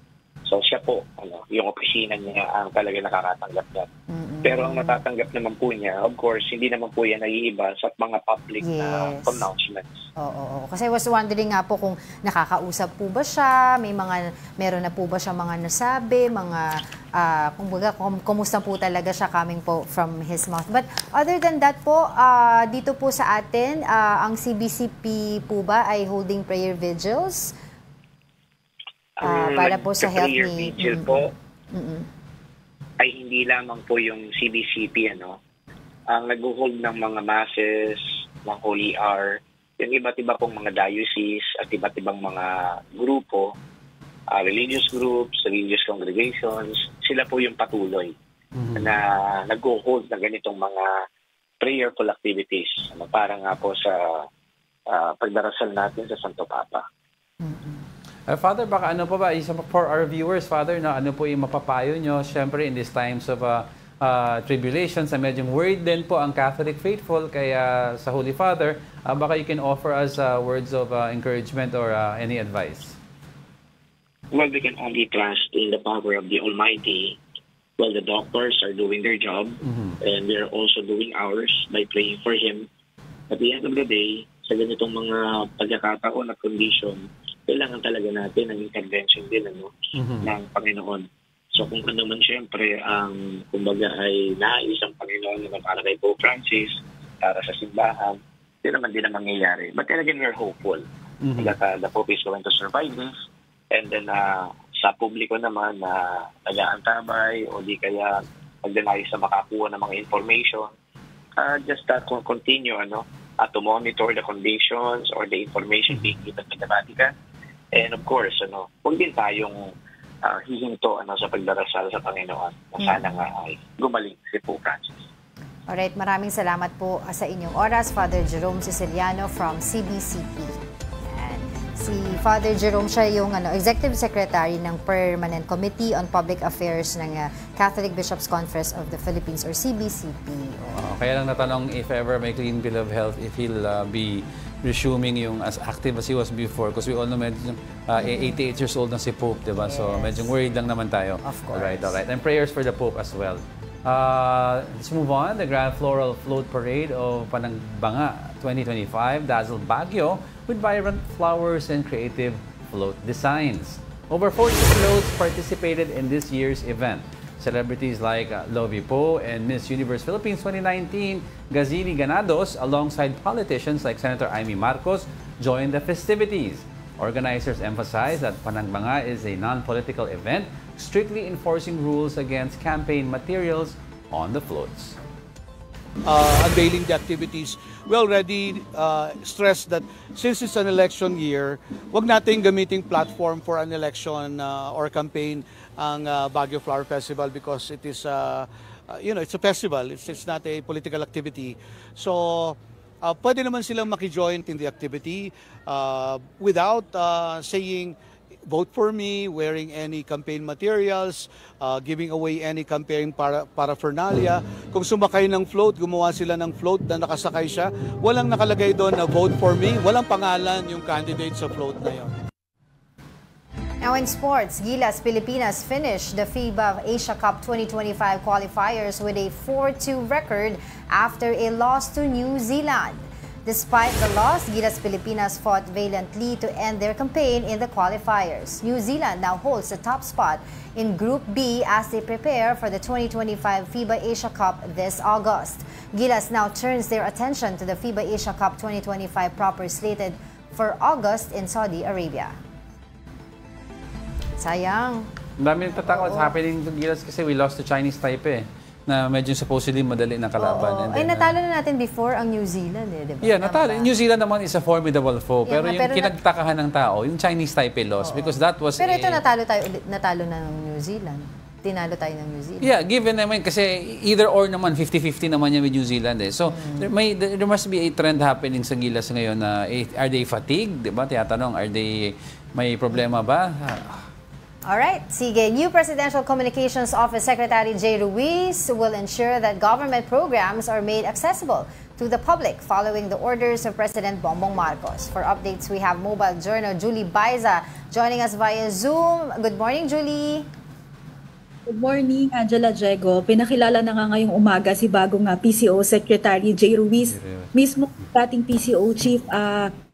So siya po, yung opisina niya ang talagang nakakatanggap yan. Pero ang natatanggap naman po niya, of course, hindi naman po yan naiiba sa mga public na pronouncements. Oo. Kasi I was wondering nga po kung nakakausap po ba siya, meron na po ba siya mga nasabi, kumusta po talaga siya coming po from his mouth. But other than that po, dito po sa atin, ang CBCP po ba ay holding prayer vigils? Para po sa health ni... vigil po ay hindi lamang po yung CBCP, ang nag-hold ng mga masses, ng Holy Hour, yung iba't iba pong mga diocese at iba't ibang mga grupo, religious groups, religious congregations, sila po yung patuloy na nag-hold ng ganitong mga prayerful activities para nga po sa pagdarasal natin sa Santo Papa. Father, baka ano pa ba, for our viewers, Father, na ano po yung mapapayo nyo, syempre in these times of tribulations, medyo worried din po ang Catholic faithful, kaya sa Holy Father, baka you can offer us words of encouragement or any advice. Well, we can only trust in the power of the Almighty. Well, the doctors are doing their job, and we are also doing ours by praying for Him. At the end of the day, sa ganitong mga pagkakataon at condition, kailangan talaga natin ng intervention din ng Panginoon. So kung ano man siyempre ang kumbaga ay nais ang Panginoon na para kay Pope Francis, para sa simbahan, hindi naman mangyayari. But then again, we're hopeful that the Pope is going to survive this. And then sa publiko naman na nag-aantabay o di kaya pagdanayo sa makakuha ng mga information, just continue to monitor the conditions or the information being given by the Vatican. And of course, huwag din tayong hihinto sa pagdarasal sa Panginoon na sana nga ay gumaling si Pope Francis. Alright, maraming salamat po sa inyong oras, Father Jerome Siciliano from CBCP. And si Father Jerome, siya yung Executive Secretary ng Permanent Committee on Public Affairs ng Catholic Bishops' Conference of the Philippines or CBCP. Kaya lang natanong if ever may clean bill of health, if he'll be resuming yung as active as he was before, because we all know medyo 88 years old na si Pope, diba? Yes. So medyo worried lang naman tayo. Of course. Alright. And prayers for the Pope as well. Let's move on. The Grand Floral Float Parade of Panangbanga 2025 dazzled Baguio with vibrant flowers and creative float designs. Over 40 floats participated in this year's event. Celebrities like Lovie Poe and Miss Universe Philippines 2019, Gazini Ganados, alongside politicians like Senator Amy Marcos, joined the festivities. Organizers emphasize that Panagmanga is a non-political event, strictly enforcing rules against campaign materials on the floats. Unveiling the activities, we already stressed that since it's an election year, wag nating gamiting platform for an election or campaign ang Baguio Flower Festival because it is, it's a festival. It's not a political activity. So, pwede naman silang makijoin in the activity without saying, vote for me, wearing any campaign materials, giving away any campaign paraphernalia. Kung sumakay ng float, gumawa sila ng float na nakasakay siya, walang nakalagay doon na vote for me, walang pangalan yung candidate sa float na yon. Now in sports, Gilas Pilipinas finished the FIBA Asia Cup 2025 qualifiers with a 4-2 record after a loss to New Zealand. Despite the loss, Gilas Pilipinas fought valiantly to end their campaign in the qualifiers. New Zealand now holds the top spot in Group B as they prepare for the 2025 FIBA Asia Cup this August. Gilas now turns their attention to the FIBA Asia Cup 2025 proper slated for August in Saudi Arabia. Sayang. Dami nagtataka what's happening to Gilas kasi we lost to Chinese Taipei na medyo supposedly madali na kalaban. Ay, natalo na natin before ang New Zealand di ba? Yeah, natalo. New Zealand naman is a formidable foe. Pero yung kinagtakahan ng tao, yung Chinese Taipei lost because that was Pero ito natalo na ng New Zealand. Tinalo tayo ng New Zealand. Yeah, given naman kasi either or naman 50-50 naman yan with New Zealand eh. So there must be a trend happening sa Gilas ngayon na are they fatigued, 'di ba? Tiyatanong, are they may problema ba? Alright, sige. New Presidential Communications Office Secretary Jay Ruiz will ensure that government programs are made accessible to the public following the orders of President Bongbong Marcos. For updates, we have Mobile Journal Julie Baiza joining us via Zoom. Good morning, Julie. Good morning, Angela Diego. Pinakilala na nga ngayong umaga si bagong PCO Secretary Jay Ruiz. Mismo dating PCO Chief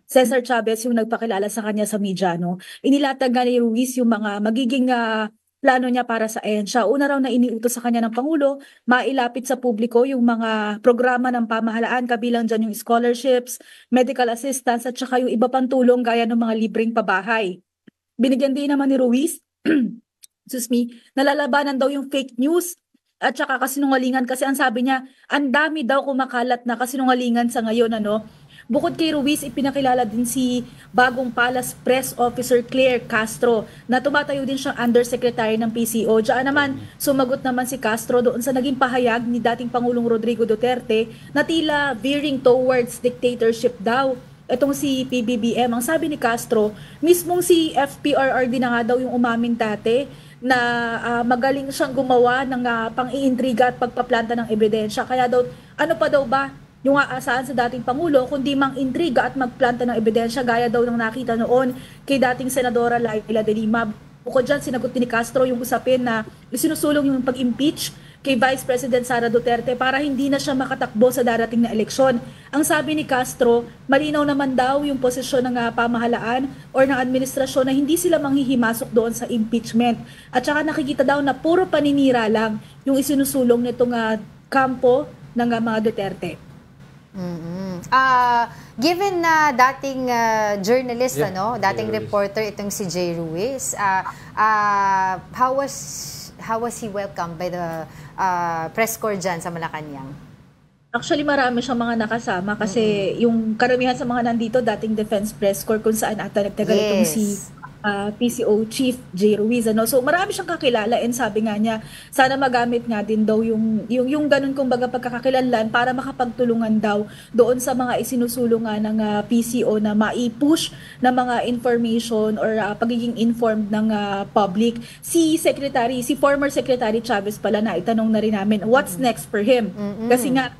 Cesar Chavez yung nagpakilala sa kanya sa media, no? Inilatag nga ni Ruiz yung mga magiging plano niya para sa ahensya. Una raw na iniutos sa kanya ng Pangulo, mailapit sa publiko yung mga programa ng pamahalaan, kabilang dyan yung scholarships, medical assistance, at saka yung iba pang tulong gaya ng mga libreng pabahay. Binigyan din naman ni Ruiz, nalalabanan daw yung fake news at saka kasinungalingan kasi ang sabi niya, ang dami daw kumakalat na kasinungalingan sa ngayon, ano? Bukod kay Ruiz, ipinakilala din si bagong Palace Press Officer Claire Castro na tumatayo din siyang undersecretary ng PCO. Diyan naman, sumagot naman si Castro doon sa naging pahayag ni dating Pangulong Rodrigo Duterte na tila veering towards dictatorship daw. Itong si PBBM, ang sabi ni Castro, mismong si FPRRD na nga daw yung umaming dati na magaling siyang gumawa ng pang-iintriga at pagpaplanta ng ebidensya. Kaya daw, ano pa daw ba yung aasahan sa dating Pangulo, kundi mang intriga at magplanta ng ebidensya gaya daw ng nakita noon kay dating Senadora Laila de Lima. Bukod dyan, sinagot ni Castro yung usapin na isinusulong yung pag-impeach kay Vice President Sara Duterte para hindi na siya makatakbo sa darating na eleksyon. Ang sabi ni Castro, malinaw naman daw yung posisyon ng pamahalaan o ng administrasyon na hindi sila manghihimasok doon sa impeachment. At saka nakikita daw na puro paninira lang yung isinusulong nitong kampo ng mga Duterte. Given na dating journalist, dating reporter itong si Jay Ruiz, how was he welcomed by the press corps dyan sa Malacanang? Actually, marami siyang mga nakasama kasi yung karamihan sa mga nandito dating Defense Press Corps kung saan nagtagal itong si PCO Chief Jay Ruiz. So marami siyang kakilala and sabi nga niya, sana magamit nga din daw yung ganun kumbaga pagkakakilanlan para makapagtulungan daw doon sa mga isinusulungan ng PCO na mai-push na mga information or pagiging informed ng public. Si former Secretary Chavez pala na itanong na rin namin, what's next for him? Kasi nga,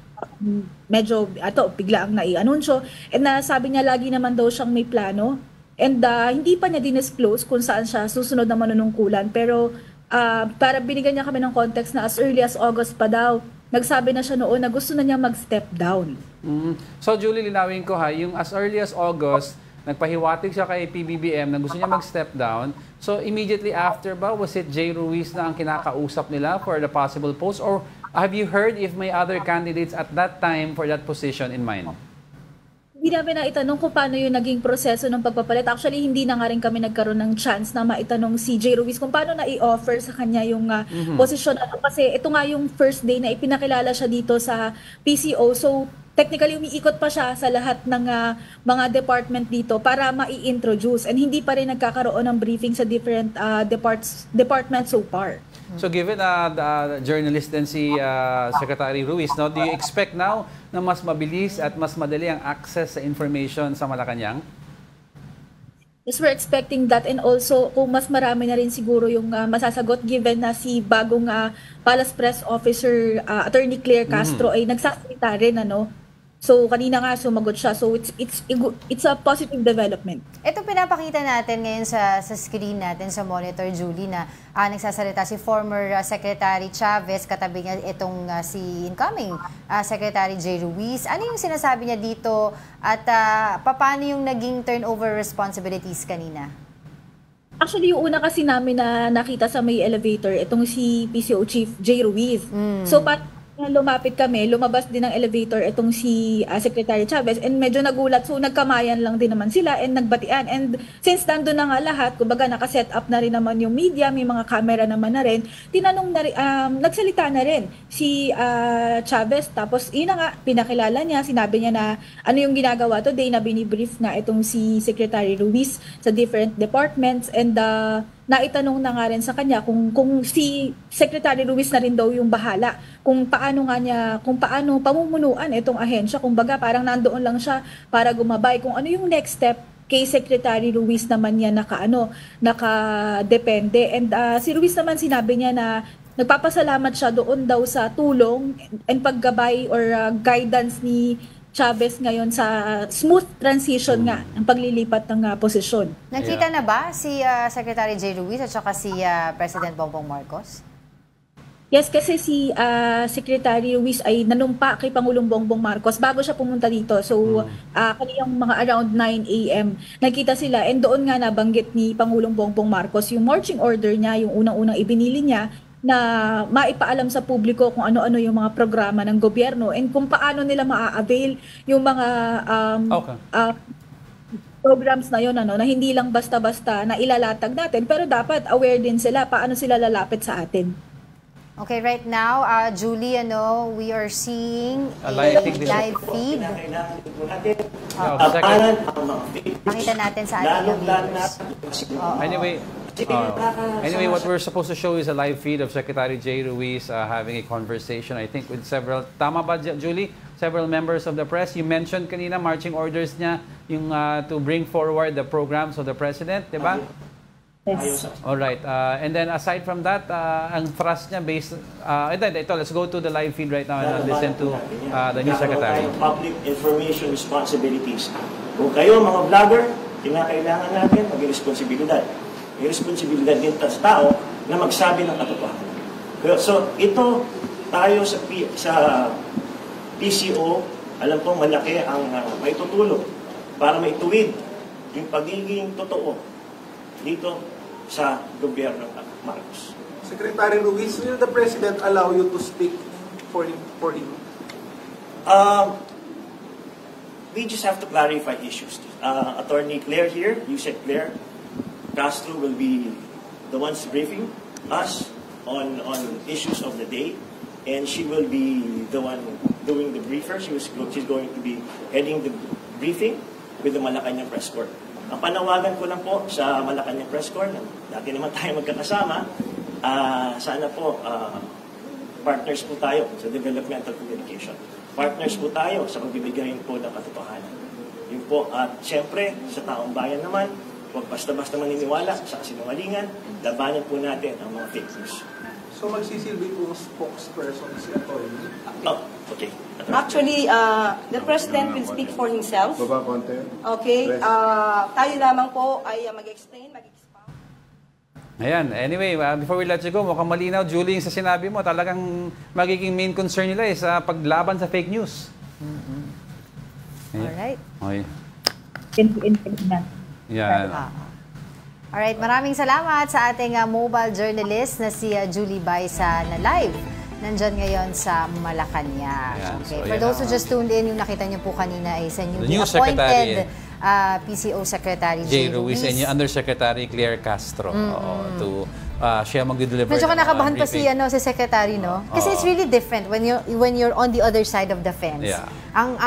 medyo bigla ang nai-anunsyo and sabi niya lagi naman daw siyang may plano. And hindi pa niya dinisclose kung saan siya susunod na manunungkulan. Pero para binigyan niya kami ng context na as early as August pa daw, nagsabi na siya noon na gusto na niya mag-step down. So Julie, linawin ko yung as early as August, nagpahiwatig siya kay PBBM na gusto niya mag-step down. So immediately after ba, was it Jay Ruiz na ang kinakausap nila for the possible post? Or have you heard if may other candidates at that time for that position in mind? Hindi namin na itanong kung paano yung naging proseso ng pagpapalit. Actually, hindi na nga rin kami nagkaroon ng chance na maitanong si Jay Ruiz kung paano na i-offer sa kanya yung posisyon. Kasi ito nga yung first day na ipinakilala siya dito sa PCO. So, technically, umiikot pa siya sa lahat ng mga department dito para mai-introduce. And hindi pa rin nagkakaroon ng briefing sa different departments so far. So given the journalist din si Secretary Ruiz, no, do you expect now na mas mabilis at mas madali ang access sa information sa Malacanang? Yes, we're expecting that, and also kung mas marami na rin siguro yung masasagot given na si bagong Palace Press Officer Attorney Claire Castro ay nagsasalita rin, ano. So kanina nga sumagot siya. So it's a positive development. Ito pinapakita natin ngayon sa screen natin sa monitor, Julie, na nagsasalita si former Secretary Chavez, katabi niya itong si incoming Secretary Jay Ruiz. Ano yung sinasabi niya dito at paano yung naging turnover responsibilities kanina? Actually, yung una kasi namin na nakita sa may elevator, itong si PCO Chief Jay Ruiz. So lumapit kami, lumabas din ng elevator itong si Secretary Chavez, and medyo nagulat. So nagkamayan lang din naman sila and nagbatian. And since nandun na nga lahat, kumbaga nakaset up na rin naman yung media, may mga camera naman na rin, tinanong na rin, nagsalita na rin si Chavez. Tapos yun na nga, pinakilala niya, sinabi niya na ano yung ginagawa today, na binibrief nga itong si Secretary Ruiz sa different departments, and naitanong na nga rin sa kanya kung si Secretary Ruiz na rin daw yung bahala kung paano pamumunuan itong ahensya. Kumbaga parang nandoon lang siya para gumabay kung ano yung next step kay Secretary Ruiz naman niya nakadepende. And si Ruiz naman sinabi niya na nagpapasalamat siya doon daw sa tulong and paggabay or guidance ni Chavez ngayon sa smooth transition nga ng paglilipat ng posisyon. Nakita na ba si Secretary Jay Ruiz at saka si President Bongbong Marcos? Yes, kasi si Secretary Ruiz ay nanumpa kay Pangulong Bongbong Marcos bago siya pumunta dito. So, kaniyang mga around 9 a.m. nakita sila, and doon nga nabanggit ni Pangulong Bongbong Marcos yung marching order niya, yung unang-unang ibinili niya, na maipaalam sa publiko kung ano-ano yung mga programa ng gobyerno and kung paano nila maa-avail yung mga programs na yun, na hindi lang basta-basta na ilalatag natin, pero dapat aware din sila paano sila lalapit sa atin. Okay, right now, Julie, we are seeing a live feed. Pakita natin sa ating viewers. Anyway, what we're supposed to show is a live feed of Secretary Jay Ruiz having a conversation, I think, with several, tama ba, Julie? Several members of the press. You mentioned kanina, marching orders niya, yung to bring forward the programs of the President, di ba? Yes. Alright. And then aside from that, ang thrust niya based, ito, let's go to the live feed right now and listen to the new Secretary. Public information responsibilities. Kung kayo, mga vlogger, kinakailangan natin mag-responsibilidad. May responsibilidad din sa tao na magsabi ng katotohanan. So, ito tayo sa PCO, alam ko malaki ang maitutulong para maituwid yung pagiging totoo dito sa gobyerno ng Marcos. Secretary Ruiz, will the President allow you to speak for him? We just have to clarify issues. Attorney Claire here, you said Claire Castro will be the ones briefing us on issues of the day, and she will be the one doing the briefer. She's going to be heading the briefing with the Malacanang Press Corps. Ang panawagan ko lang po sa Malacanang Press Corps, dati naman tayo magkakasama, sana po partners po tayo sa developmental communication. Partners po tayo sa pagbibigay po ng katotohanan. Yun po, at siyempre sa taong bayan naman, huwag basta-basta maniniwala sa kasinungalingan, labanan po natin ang mga fake news. So magsisilbi po spokesperson si Atty. Oh, okay. Actually, the President will speak for himself. Okay? Tayo lamang po ay mag-explain, mag-expound. Ayan. Anyway, before we let you go, mukhang malinaw, Julie, sa sinabi mo, talagang magiging main concern nila sa paglaban sa fake news. Alright. Okay. Yan. Alright, maraming salamat sa ating mobile journalist na si Julie Baisa na live. Nandyan ngayon sa Malacanang. Yan. Okay. So, For those who just tuned in, yung nakita niyo po kanina ay sa newly Secretary, appointed PCO Secretary J. Ruiz and yung Undersecretary Claire Castro to siya mag-deliver. Medyo nakabahan pa si Secretary, no? Kasi it's really different when you're on the other side of the fence. Yeah.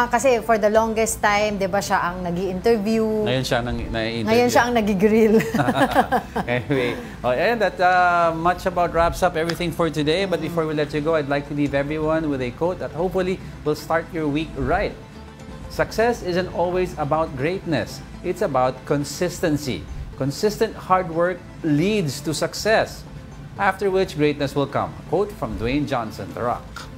Kasi for the longest time, 'di ba, siya ang nag-i-interview. Ngayon siya ang nai-interview. Ngayon siya ang nag-i-grill. Anyway, and that much about wraps up everything for today. But before we let you go, I'd like to leave everyone with a quote that hopefully will start your week right. Success isn't always about greatness. It's about consistency. Consistent hard work leads to success, after which greatness will come. A quote from Dwayne Johnson, The Rock.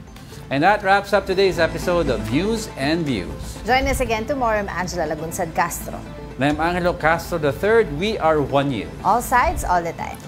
And that wraps up today's episode of News and Views. Join us again tomorrow. I'm Angela Lagunsad Castro. And I'm Angelo Castro III. We are one you. All sides, all the time.